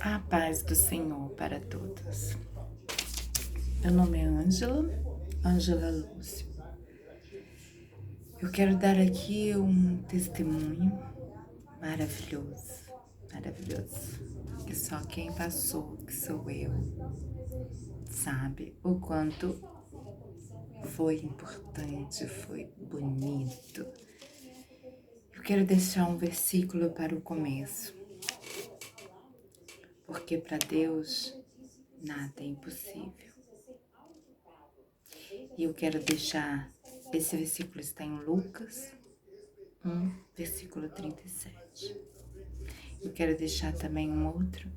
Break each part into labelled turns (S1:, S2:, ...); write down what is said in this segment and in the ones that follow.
S1: A paz do Senhor para todos. Meu nome é Ângela Lúcio. Eu quero dar aqui um testemunho maravilhoso, que só quem passou, que sou eu, sabe o quanto foi importante, foi bonito. Eu quero deixar um versículo para o começo, porque para Deus nada é impossível. E eu quero deixar, esse versículo está em Lucas 1, versículo 37. Eu quero deixar também um outro,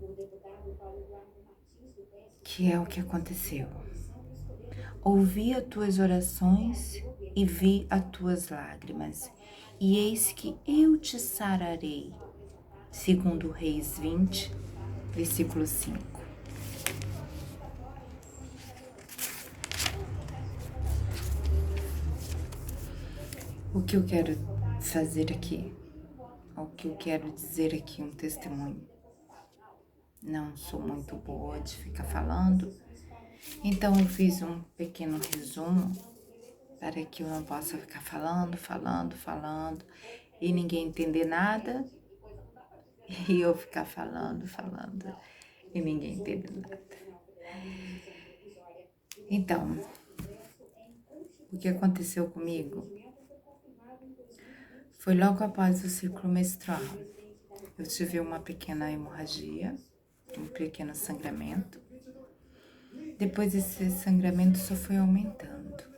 S1: que é o que aconteceu. Ouvi as tuas orações e vi as tuas lágrimas, e eis que eu te sararei. Segundo Reis 20, versículo 5. O que eu quero fazer aqui, o que eu quero dizer aqui, um testemunho. Não sou muito boa de ficar falando, então eu fiz um pequeno resumo para que eu não possa ficar falando e ninguém entender nada e eu ficar falando e ninguém entender nada. Então, o que aconteceu comigo foi logo após o ciclo menstrual. Eu tive uma pequena hemorragia, um pequeno sangramento. Depois esse sangramento só foi aumentando.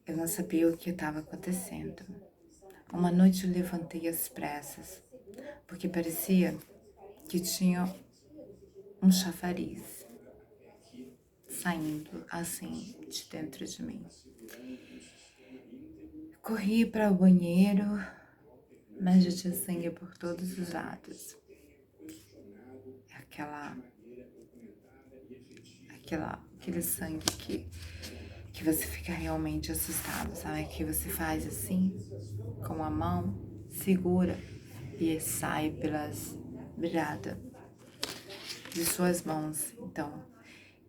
S1: Eu não sabia o que estava acontecendo. Uma noite eu levantei às pressas, porque parecia que tinha um chafariz saindo assim de dentro de mim. Corri para o banheiro, mas já tinha sangue por todos os lados. Aquele sangue que você fica realmente assustado, sabe? Que você faz assim, com a mão, segura e sai pelas beiradas de suas mãos. Então,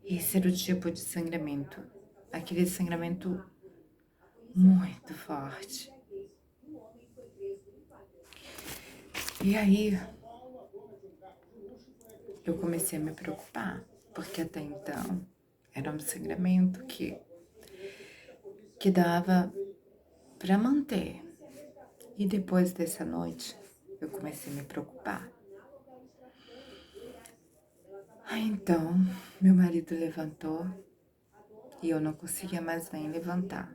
S1: esse era o tipo de sangramento, aquele sangramento muito forte. E aí, eu comecei a me preocupar, porque até então era um sangramento que dava para manter. E depois dessa noite, eu comecei a me preocupar. Então, meu marido levantou e eu não conseguia mais nem levantar,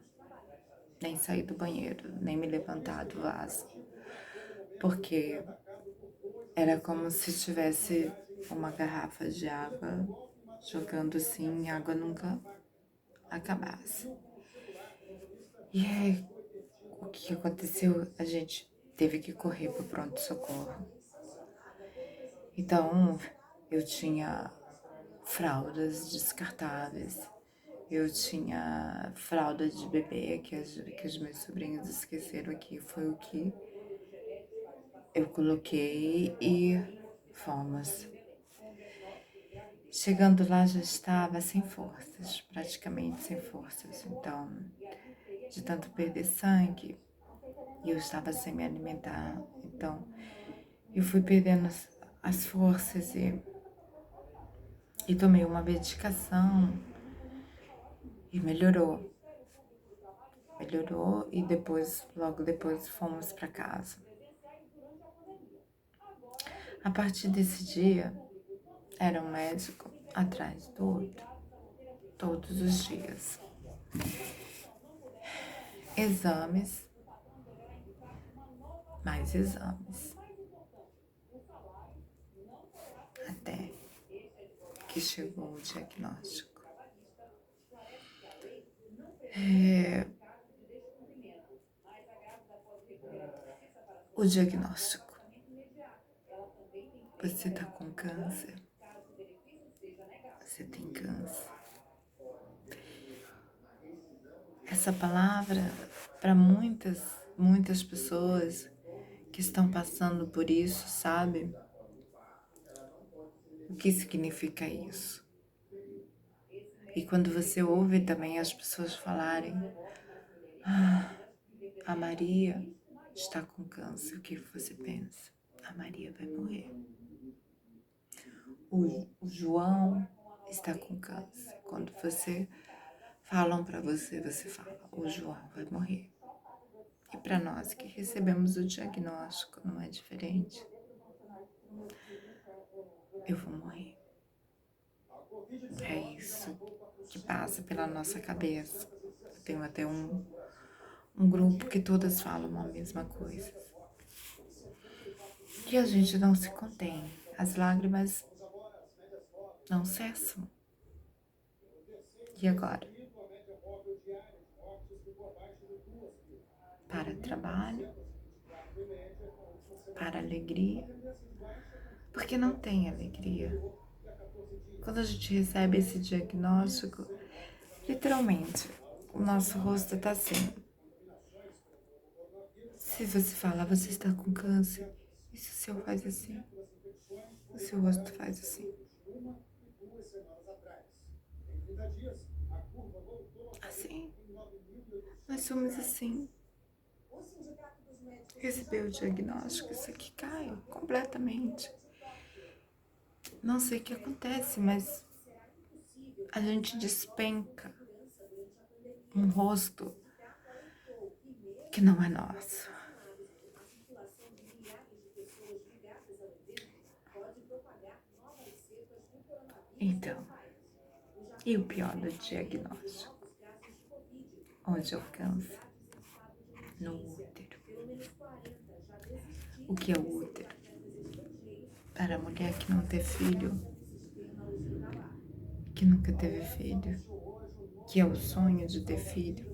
S1: nem sair do banheiro, nem me levantar do vaso, porque era como se tivesse uma garrafa de água jogando assim e a água nunca acabasse. E aí, o que aconteceu? A gente teve que correr para o pronto-socorro. Então, eu tinha fraldas descartáveis, eu tinha fralda de bebê que os meus sobrinhos esqueceram aqui, foi o que eu coloquei e fomos. Chegando lá já estava sem forças, praticamente sem forças, então, de tanto perder sangue, e eu estava sem me alimentar, então eu fui perdendo as forças e tomei uma medicação e melhorou e logo depois fomos para casa. A partir desse dia, era um médico atrás do outro, todos os dias. Exames, mais exames, até que chegou o diagnóstico. O diagnóstico. Você tá com câncer. Você tem câncer. Essa palavra, para muitas pessoas que estão passando por isso, sabe? O que significa isso? E quando você ouve também as pessoas falarem, a Maria está com câncer, o que você pensa? A Maria vai morrer. O João está com câncer. Quando falam para você, você fala, o João vai morrer. E para nós que recebemos o diagnóstico, não é diferente. Eu vou morrer. É isso que passa pela nossa cabeça. Eu tenho até um grupo que todas falam a mesma coisa. E a gente não se contém. As lágrimas não cessam. E agora? Para trabalho, para alegria, porque não tem alegria. Quando a gente recebe esse diagnóstico, literalmente, o nosso rosto está assim. Se você fala, você está com câncer, e se o seu faz assim? O seu rosto faz assim. Assim. Nós somos assim. Recebeu o diagnóstico, isso aqui cai completamente. Não sei o que acontece, mas a gente despenca um rosto que não é nosso. Então, e o pior do diagnóstico? Onde é o câncer? No útero. O que é o útero? Para a mulher que não tem filho, que nunca teve filho, que é o sonho de ter filho.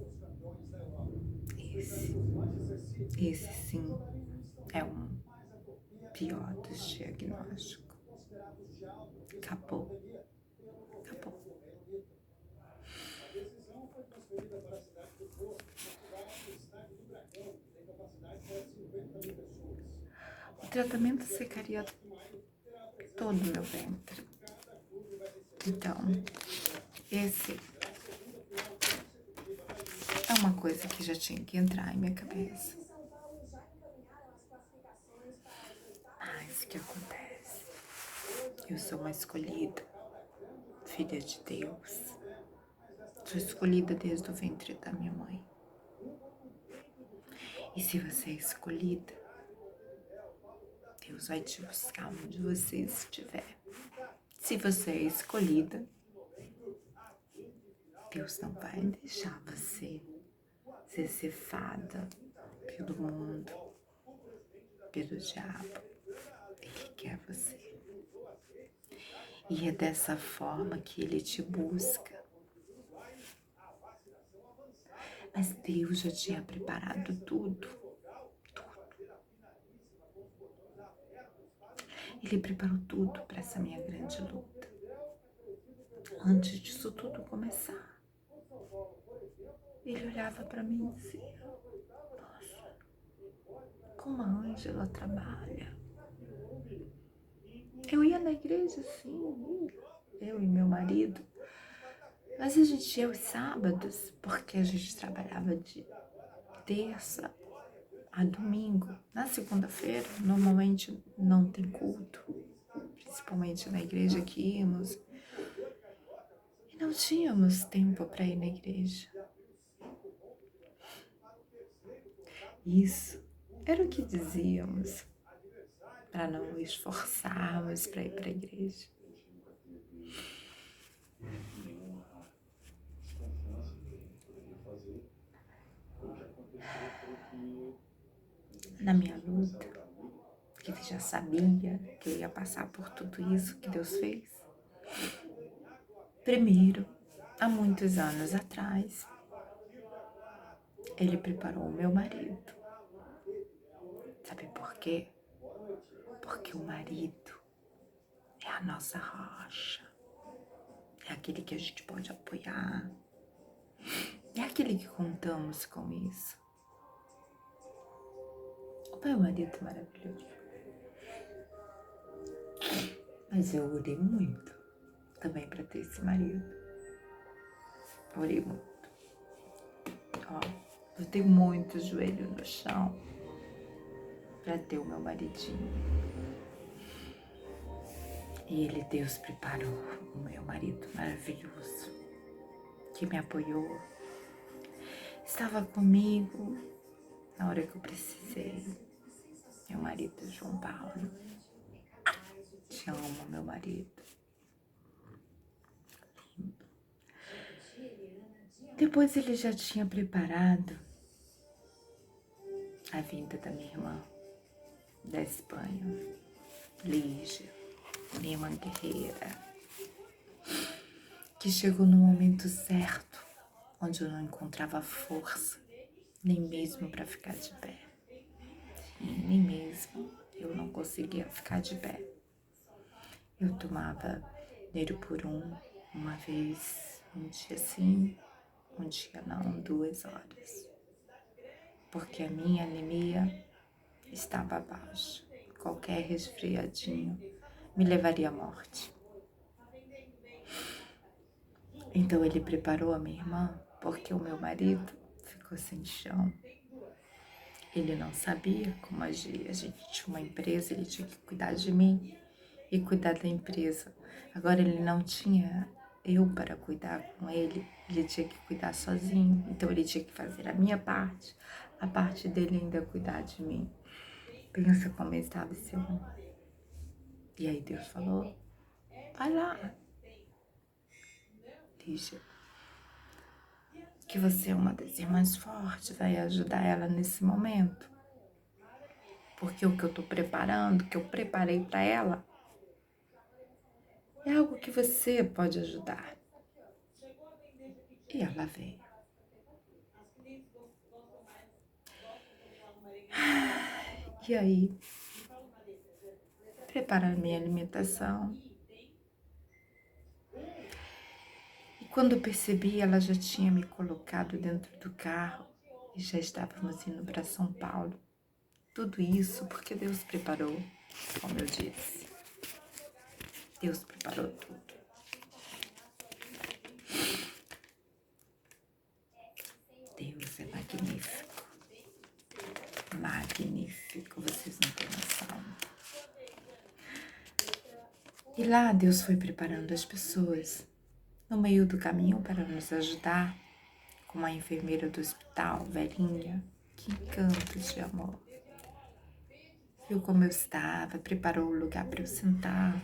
S1: Esse sim é um pior dos diagnósticos. Acabou. Acabou. O tratamento secaria todo o meu ventre. Então, esse é uma coisa que já tinha que entrar em minha cabeça. Mas o que acontece? Eu sou uma escolhida, filha de Deus. Sou escolhida desde o ventre da minha mãe. E se você é escolhida, Deus vai te buscar onde você estiver. Se você é escolhida, Deus não vai deixar você ser cefada pelo mundo, pelo diabo. Ele quer você. E é dessa forma que ele te busca. Mas Deus já tinha preparado tudo. Ele preparou tudo para essa minha grande luta. Antes disso tudo começar, ele olhava para mim e dizia, nossa, como a Ângela trabalha. Eu ia na igreja, sim, eu e meu marido. Mas a gente ia aos sábados, porque a gente trabalhava de terça a domingo. Na segunda-feira, normalmente não tem culto, principalmente na igreja que íamos. E não tínhamos tempo para ir na igreja. Isso era o que dizíamos, para não esforçarmos para ir para a igreja. Na minha luta, que eu já sabia que eu ia passar por tudo isso que Deus fez. Primeiro, há muitos anos atrás, Ele preparou o meu marido. Sabe por quê? Porque o marido é a nossa rocha. É aquele que a gente pode apoiar. É aquele que contamos com isso. O meu marido é maravilhoso. Mas eu orei muito também para ter esse marido. Orei muito. Ó, eu tenho muito joelho no chão para ter o meu maridinho. E ele, Deus, preparou o meu marido maravilhoso, que me apoiou, estava comigo na hora que eu precisei. Meu marido, João Paulo. Te amo, meu marido. Depois ele já tinha preparado a vinda da minha irmã da Espanha, Lígia, minha irmã guerreira, que chegou no momento certo, onde eu não encontrava força, nem mesmo para ficar de pé. Sim, nem mesmo eu não conseguia ficar de pé. Eu tomava Neropur uma vez, um dia sim, um dia não, 2 horas. Porque a minha anemia estava baixa. Qualquer resfriadinho me levaria à morte. Então ele preparou a minha irmã, porque o meu marido ficou sem chão. Ele não sabia como agir. A gente tinha uma empresa, ele tinha que cuidar de mim e cuidar da empresa. Agora ele não tinha eu para cuidar com ele, ele tinha que cuidar sozinho. Então ele tinha que fazer a minha parte, a parte dele ainda cuidar de mim. Pensa como estava esse homem. E aí Deus falou, vai lá, Lígia, que você é uma das irmãs fortes, vai ajudar ela nesse momento. Porque o que eu estou preparando, que eu preparei para ela, é algo que você pode ajudar. E ela veio. E aí, preparar minha alimentação. E quando eu percebi, ela já tinha me colocado dentro do carro e já estávamos indo para São Paulo. Tudo isso porque Deus preparou, como eu disse. Deus preparou tudo. Deus é magnífico. Magnífico, vocês não têm noção. E lá Deus foi preparando as pessoas no meio do caminho para nos ajudar, como a enfermeira do hospital, velhinha, que encanto de amor. Viu como eu estava, preparou o lugar para eu sentar.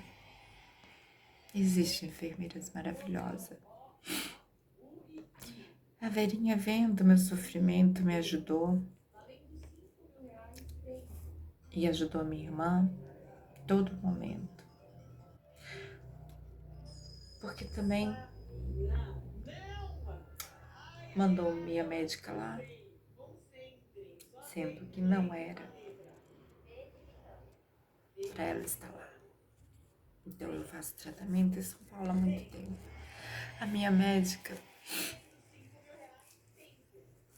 S1: Existem enfermeiras maravilhosas. A velhinha vendo meu sofrimento me ajudou. E ajudou a minha irmã todo momento. Porque também mandou minha médica lá, sendo que não era para ela estar lá. Então eu faço tratamento em São Paulo há muito tempo. A minha médica,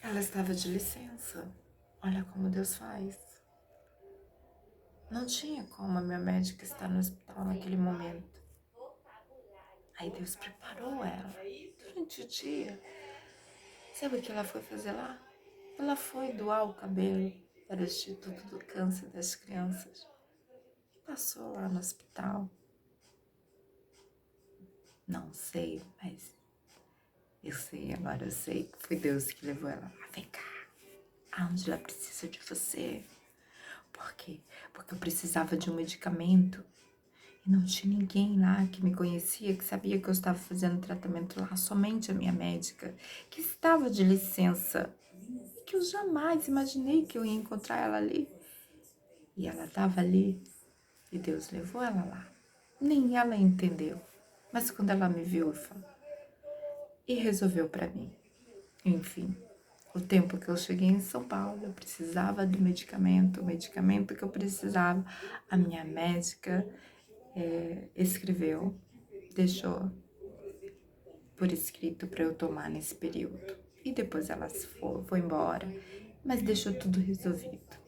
S1: ela estava de licença. Olha como Deus faz. Não tinha como a minha médica estar no hospital naquele momento. Aí Deus preparou ela durante o dia. Sabe o que ela foi fazer lá? Ela foi doar o cabelo para o Instituto do Câncer das Crianças. Passou lá no hospital. Não sei, mas eu sei, agora eu sei que foi Deus que levou ela lá. Vem cá, aonde ela precisa de você. Por quê? Porque eu precisava de um medicamento e não tinha ninguém lá que me conhecia, que sabia que eu estava fazendo tratamento lá, somente a minha médica, que estava de licença, que eu jamais imaginei que eu ia encontrar ela ali. E ela estava ali e Deus levou ela lá. Nem ela entendeu, mas quando ela me viu, falou, e resolveu para mim. Enfim, o tempo que eu cheguei em São Paulo, eu precisava do medicamento, o medicamento que eu precisava, a minha médica escreveu, deixou por escrito para eu tomar nesse período. E depois ela foi embora, mas deixou tudo resolvido.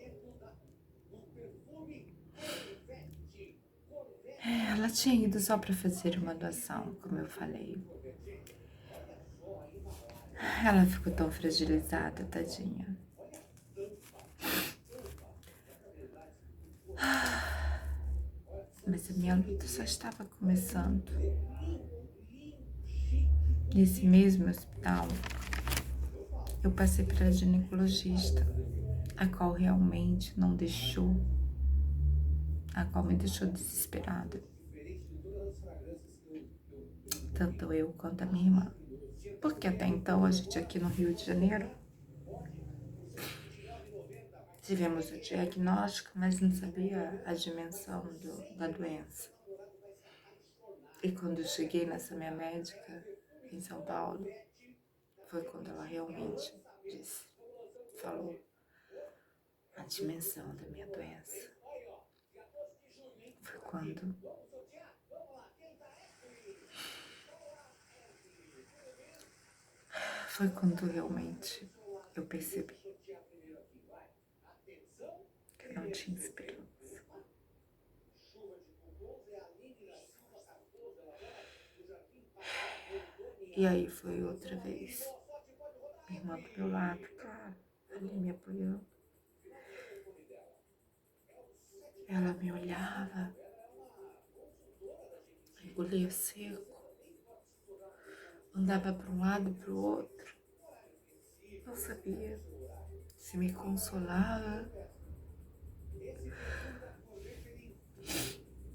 S1: Ela tinha ido só para fazer uma doação, como eu falei. Ela ficou tão fragilizada, tadinha. Mas a minha luta só estava começando. Nesse mesmo hospital, eu passei pela ginecologista, a qual realmente não deixou, a qual me deixou desesperada. Tanto eu quanto a minha irmã. Porque até então a gente aqui no Rio de Janeiro tivemos o diagnóstico, mas não sabia a dimensão da doença. E quando eu cheguei nessa minha médica em São Paulo, foi quando ela realmente falou a dimensão da minha doença. Foi quando realmente eu percebi que não tinha esperança. E aí foi outra vez. Minha irmã do meu lado, claro, ali me apoiando. Ela me olhava, engolia seco, andava para um lado e para o outro. Não sabia se me consolava,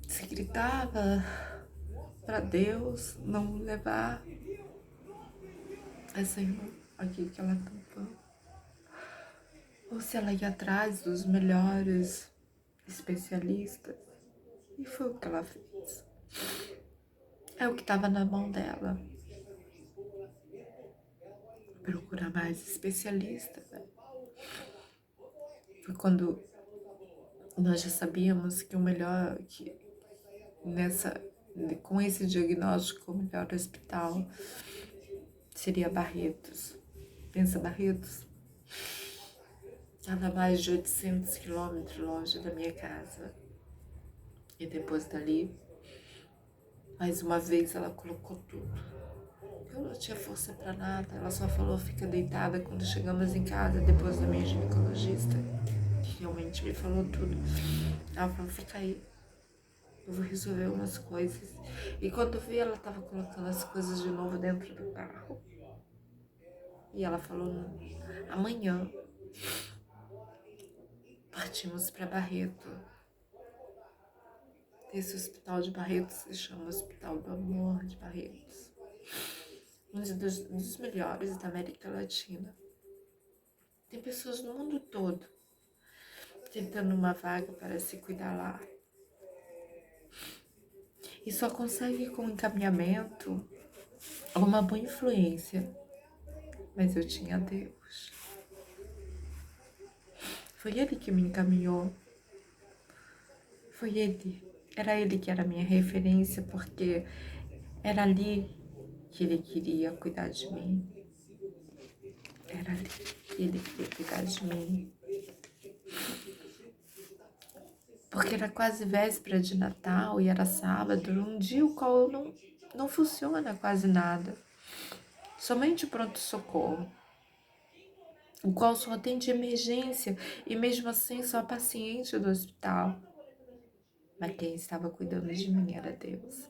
S1: se gritava para Deus não levar essa irmã aqui que ela tampou, ou se ela ia atrás dos melhores especialistas. E foi o que ela fez. É o que estava na mão dela. Procurar mais especialistas, né? Foi quando nós já sabíamos que o melhor, com esse diagnóstico, o melhor hospital seria Barretos. Pensa, Barretos? Estava a mais de 800 quilômetros longe da minha casa. E depois dali, mais uma vez ela colocou tudo. Eu não tinha força pra nada. Ela só falou, fica deitada. Quando chegamos em casa, depois da minha ginecologista, que realmente me falou tudo, ela falou, fica aí, eu vou resolver umas coisas. E quando eu vi, ela tava colocando as coisas de novo dentro do carro. E ela falou, amanhã partimos para Barreto. Esse hospital de Barretos se chama Hospital do Amor de Barretos. Um dos melhores da América Latina. Tem pessoas no mundo todo tentando uma vaga para se cuidar lá. E só consegue com encaminhamento ou uma boa influência. Mas eu tinha Deus. Foi Ele que me encaminhou. Foi Ele. Era Ele que era a minha referência, porque era ali que Ele queria cuidar de mim. Era ali que Ele queria cuidar de mim. Porque era quase véspera de Natal e era sábado, um dia o qual não funciona quase nada. Somente o pronto-socorro, o qual só atende emergência e mesmo assim só paciente do hospital. Mas quem estava cuidando de mim era Deus.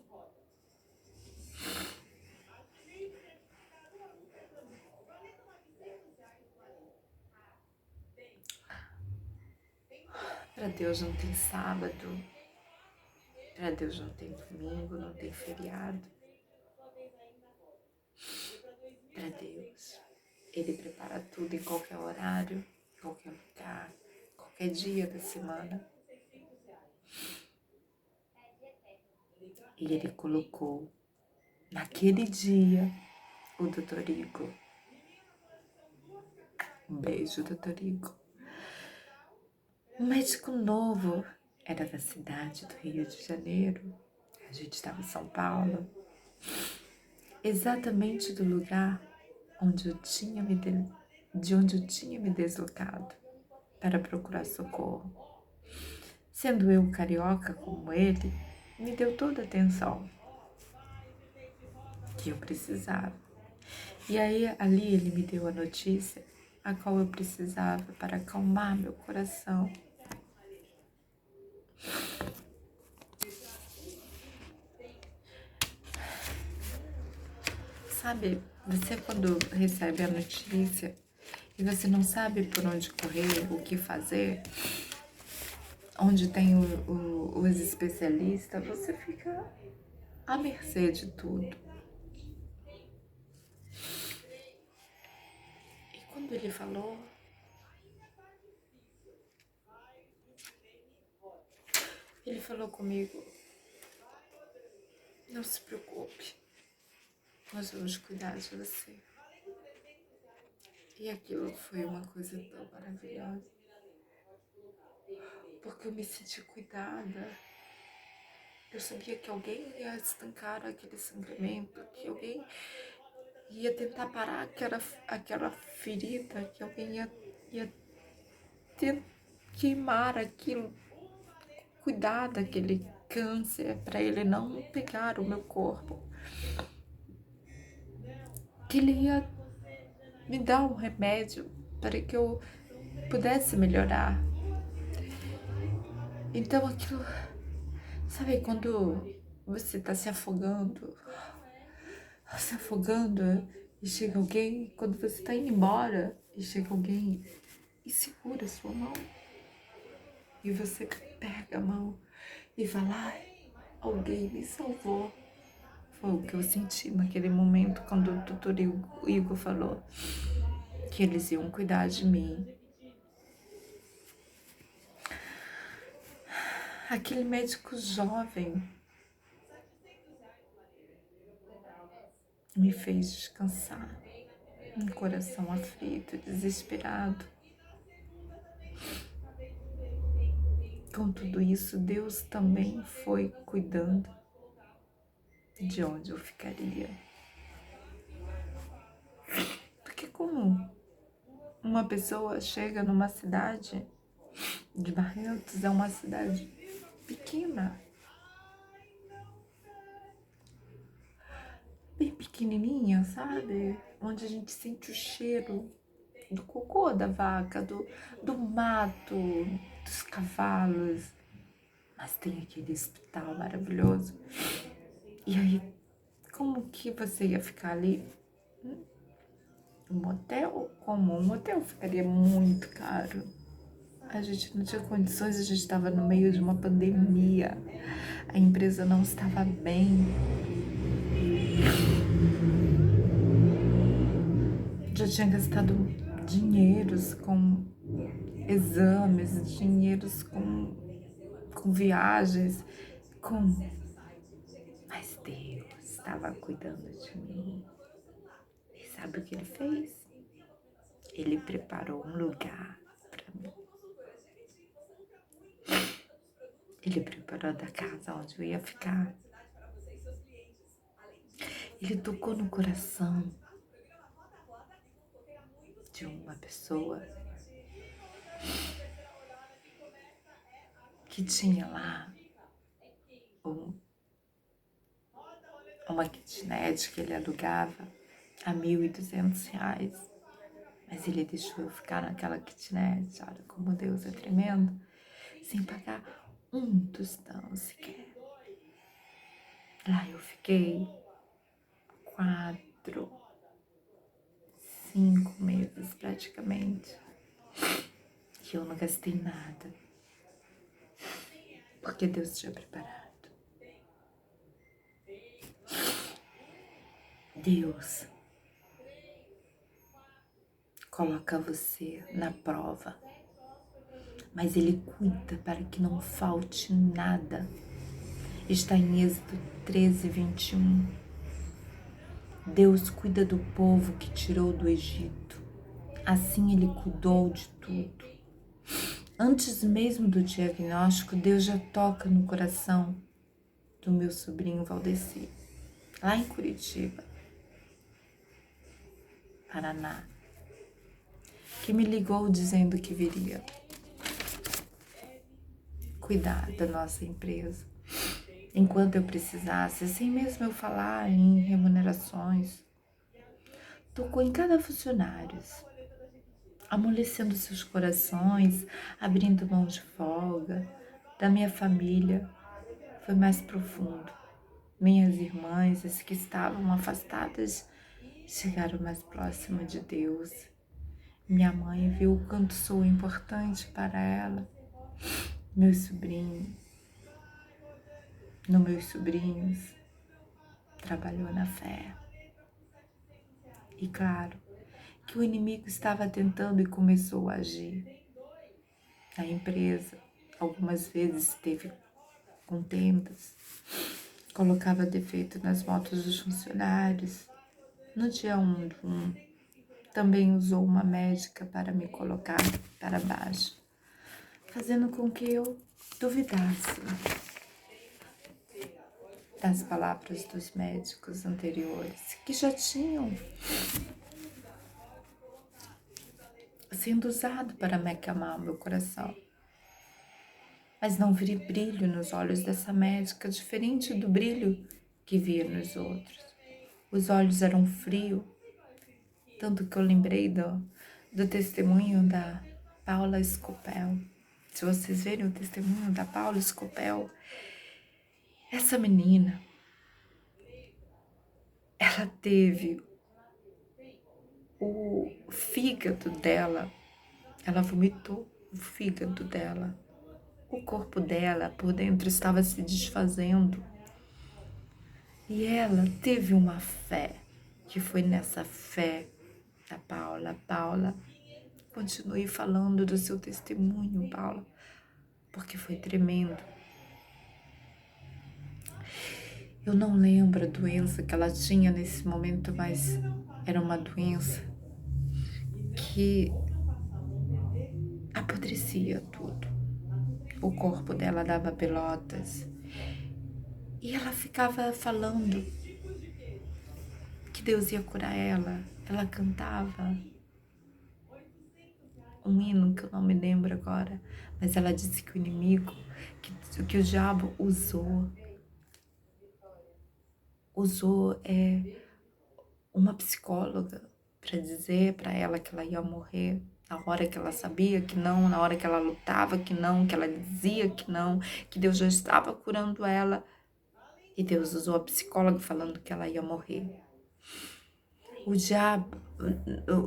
S1: Para Deus não tem sábado, para Deus não tem domingo, não tem feriado. Para Deus, Ele prepara tudo em qualquer horário, em qualquer lugar, qualquer dia da semana. E Ele colocou naquele dia o Dr. Igor. Um beijo, Dr. Igor. Um médico novo, era da cidade do Rio de Janeiro. A gente estava em São Paulo. Exatamente do lugar de onde eu tinha me deslocado para procurar socorro. Sendo eu carioca como ele, me deu toda a atenção que eu precisava. E aí, ali, ele me deu a notícia a qual eu precisava para acalmar meu coração. Sabe, você quando recebe a notícia e você não sabe por onde correr, o que fazer, onde tem os especialistas, você fica à mercê de tudo. E quando ele falou comigo, não se preocupe, nós vamos cuidar de você. E aquilo foi uma coisa tão maravilhosa, porque eu me senti cuidada. Eu sabia que alguém ia estancar aquele sangramento, que alguém ia tentar parar aquela ferida, que alguém ia queimar aquilo, cuidar daquele câncer para ele não pegar o meu corpo. Que ele ia me dar um remédio para que eu pudesse melhorar. Então aquilo, sabe quando você está se afogando e chega alguém, quando você está indo embora e chega alguém e segura a sua mão e você pega a mão e fala, ai, alguém me salvou. Foi o que eu senti naquele momento quando o doutor Igor falou que eles iam cuidar de mim. Aquele médico jovem me fez descansar, um coração aflito, desesperado. Com tudo isso, Deus também foi cuidando de onde eu ficaria. Porque como uma pessoa chega numa cidade de Barretos, é uma cidade pequena, bem pequenininha, sabe? Onde a gente sente o cheiro do cocô da vaca, do mato, dos cavalos. Mas tem aquele hospital maravilhoso. E aí, como que você ia ficar ali? Um motel? Como? Um motel ficaria muito caro. A gente não tinha condições, a gente estava no meio de uma pandemia. A empresa não estava bem. Já tinha gastado dinheiros com exames, dinheiros com viagens, Mas Deus estava cuidando de mim. E sabe o que ele fez? Ele preparou um lugar para mim. Ele preparou da casa onde eu ia ficar. Ele tocou no coração de uma pessoa que tinha lá uma kitnet que ele alugava a R$ 1.200. Mas ele deixou eu ficar naquela kitnet, olha como Deus é tremendo, sem pagar um tostão sequer. Lá eu fiquei 4, 5 meses praticamente. E eu não gastei nada. Porque Deus tinha preparado. Deus coloca você na prova, mas Ele cuida para que não falte nada. Está em Êxodo 13:21. Deus cuida do povo que tirou do Egito. Assim Ele cuidou de tudo. Antes mesmo do diagnóstico, Deus já toca no coração do meu sobrinho Valdeci, lá em Curitiba, Paraná, que me ligou dizendo que viria cuidar da nossa empresa. enquanto eu precisasse, sem mesmo eu falar em remunerações. Tocou em cada funcionário, amolecendo seus corações, abrindo mãos de folga. Da minha família foi mais profundo. Minhas irmãs, as que estavam afastadas, chegaram mais próximo de Deus. Minha mãe viu o quanto sou importante para ela. Meu sobrinho, meus sobrinhos, trabalhou na fé. E claro, que o inimigo estava tentando e começou a agir. A empresa, algumas vezes teve contendas, colocava defeito nas motos dos funcionários. No dia 1/1, também usou uma médica para me colocar para baixo, fazendo com que eu duvidasse das palavras dos médicos anteriores, que já tinham sendo usado para me acalmar o meu coração. Mas não vi brilho nos olhos dessa médica, diferente do brilho que via nos outros. Os olhos eram frios, tanto que eu lembrei do testemunho da Paula Scopel. Se vocês verem o testemunho da Paula Scopel, essa menina, ela teve o fígado dela, ela vomitou o fígado dela. O corpo dela por dentro estava se desfazendo. E ela teve uma fé, que foi nessa fé da Paula. Paula, continue falando do seu testemunho, Paula, porque foi tremendo. Eu não lembro a doença que ela tinha nesse momento, mas era uma doença que apodrecia tudo. O corpo dela dava pelotas. E ela ficava falando que Deus ia curar ela. Ela cantava um hino que eu não me lembro agora, mas ela disse que o inimigo, que o diabo usou uma psicóloga para dizer para ela que ela ia morrer, na hora que ela sabia que não, na hora que ela lutava que não, que ela dizia que não, que Deus já estava curando ela, e Deus usou a psicóloga falando que ela ia morrer. O diabo,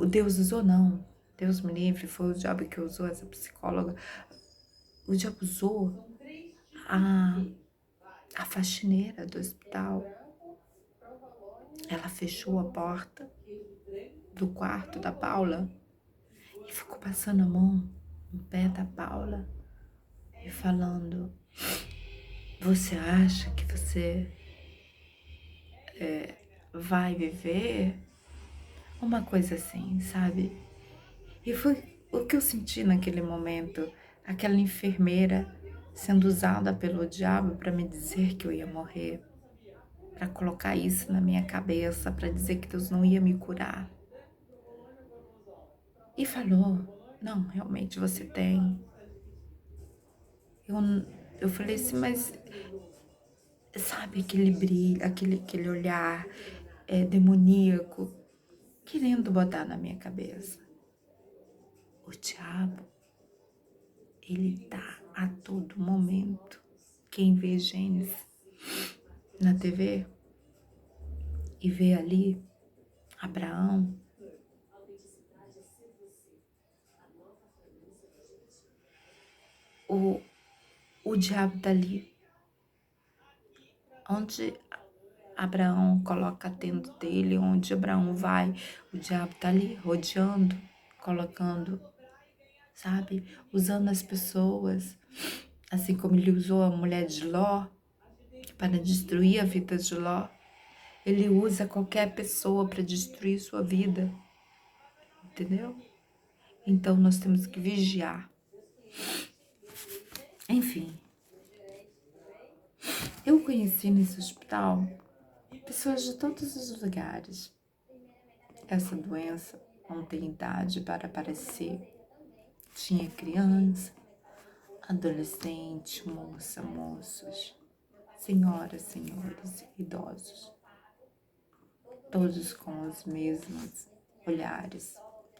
S1: o Deus usou não, Deus me livre, foi o diabo que usou essa psicóloga. O diabo usou a faxineira do hospital. Ela fechou a porta do quarto da Paula e ficou passando a mão no pé da Paula e falando: você acha que você vai viver? Uma coisa assim, sabe? E foi o que eu senti naquele momento, aquela enfermeira sendo usada pelo diabo para me dizer que eu ia morrer, para colocar isso na minha cabeça, para dizer que Deus não ia me curar. E falou: não, realmente você tem. Eu falei assim, mas sabe aquele brilho, aquele olhar demoníaco, querendo botar na minha cabeça. O diabo, ele tá a todo momento. Quem vê Gênesis na TV e vê ali Abraão, o diabo tá ali. Onde Abraão coloca a tenda dele, onde Abraão vai, o diabo tá ali rodeando, colocando, sabe, usando as pessoas, assim como ele usou a mulher de Ló para destruir a vida de Ló. Ele usa qualquer pessoa para destruir sua vida, entendeu? Então nós temos que vigiar. Enfim, eu conheci nesse hospital pessoas de todos os lugares. Essa doença não tem idade para aparecer. Tinha criança, adolescente, moça, moços, senhoras, senhores, idosos, todos com os mesmos olhares,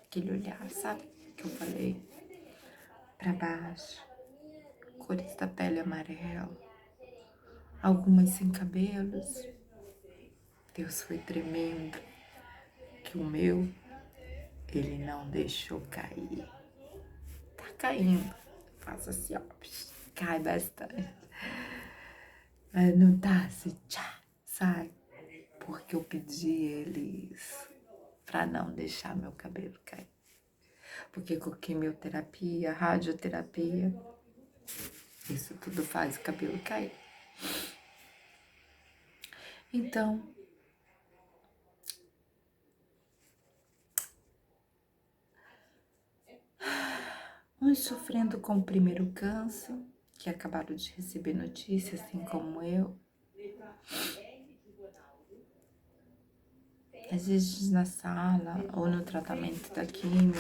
S1: aquele olhar, sabe, que eu falei, para baixo, cores da pele amarela, algumas sem cabelos. Deus foi tremendo, que o meu, ele não deixou cair. Tá caindo, faça assim, ó, cai bastante. Mas não tá assim, tchá, sai. Porque eu pedi eles pra não deixar meu cabelo cair. Porque com quimioterapia, radioterapia, isso tudo faz o cabelo cair. Então, uns sofrendo com o primeiro câncer, que acabaram de receber notícia, assim como eu. Às vezes na sala ou no tratamento da quimio,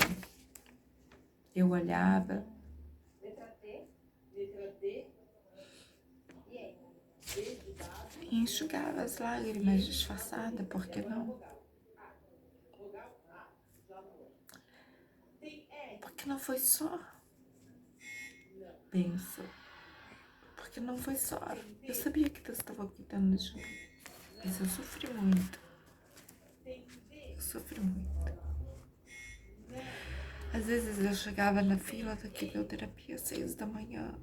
S1: eu olhava e enxugava as lágrimas disfarçada, por que não? Porque não foi só. Penso. Porque não foi só. Eu sabia que Deus estava cuidando de mim. Mas eu sofri muito. Eu sofri muito. Às vezes eu chegava na fila da quimioterapia às 6 da manhã.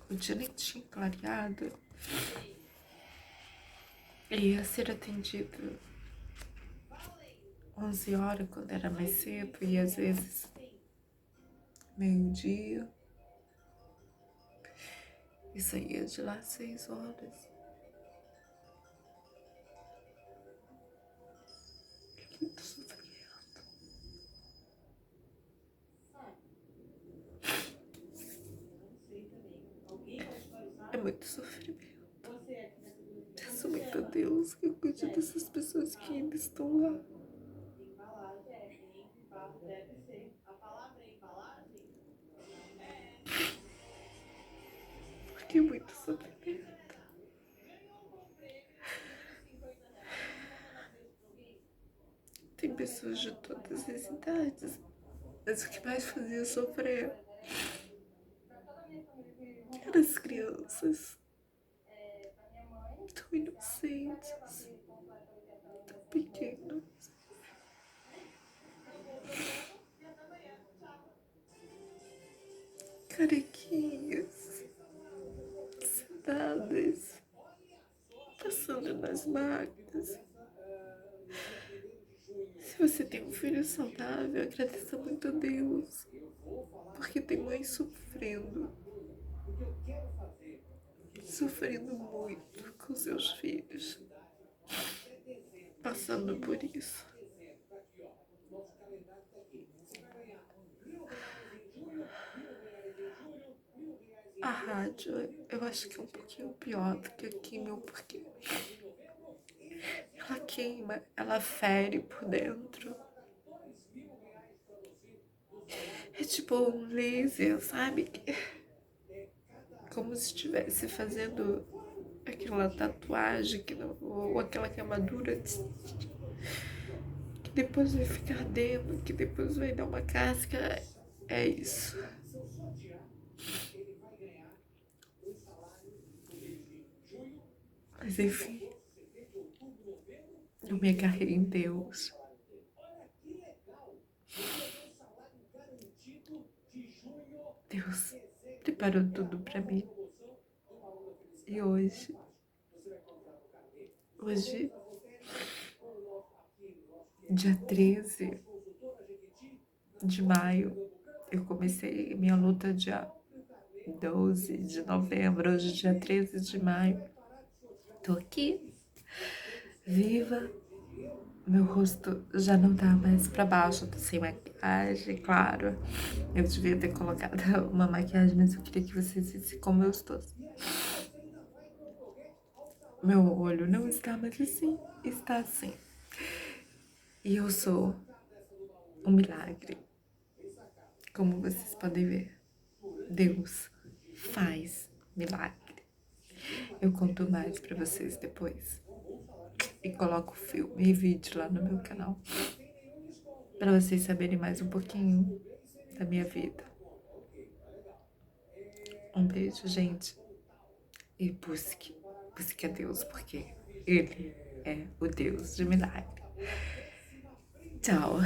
S1: O dia nem tinha clareado. E ia ser atendido 11 horas, quando era mais cedo. E às vezes meio-dia. E saía de lá às 6 horas. Muito sofrimento. É muito sofrimento. Peço muito a Deus que cuide dessas pessoas que ainda estão lá. Porque é muito sofrimento. Tem pessoas de todas as idades. Mas o que mais fazia sofrer eram as crianças. Tão inocentes. Tão pequenos. Carequinhas. Sentadas. Passando nas máquinas. Se você tem um filho saudável, agradeça muito a Deus. Porque tem mãe sofrendo. Sofrendo muito com seus filhos. Passando por isso. A rádio, eu acho que é um pouquinho pior do que a quimio, porque ela queima, ela fere por dentro. É tipo um laser, sabe? Como se estivesse fazendo aquela tatuagem ou aquela queimadura que depois vai ficar ardendo, que depois vai dar uma casca. É isso. Mas enfim, eu me agarrei em Deus. Deus preparou tudo pra mim. E hoje, dia 13 de maio, eu comecei minha luta dia 12 de novembro, hoje dia 13 de maio. Tô aqui, viva. Meu rosto já não tá mais pra baixo, tô sem maquiagem, claro. Eu devia ter colocado uma maquiagem, mas eu queria que vocês vissem como eu estou. Meu olho não está mais assim, está assim. E eu sou um milagre. Como vocês podem ver, Deus faz milagre. Eu conto mais pra vocês depois. E coloco filme e vídeo lá no meu canal. Pra vocês saberem mais um pouquinho da minha vida. Um beijo, gente. E busque a Deus, porque Ele é o Deus de milagre. Tchau.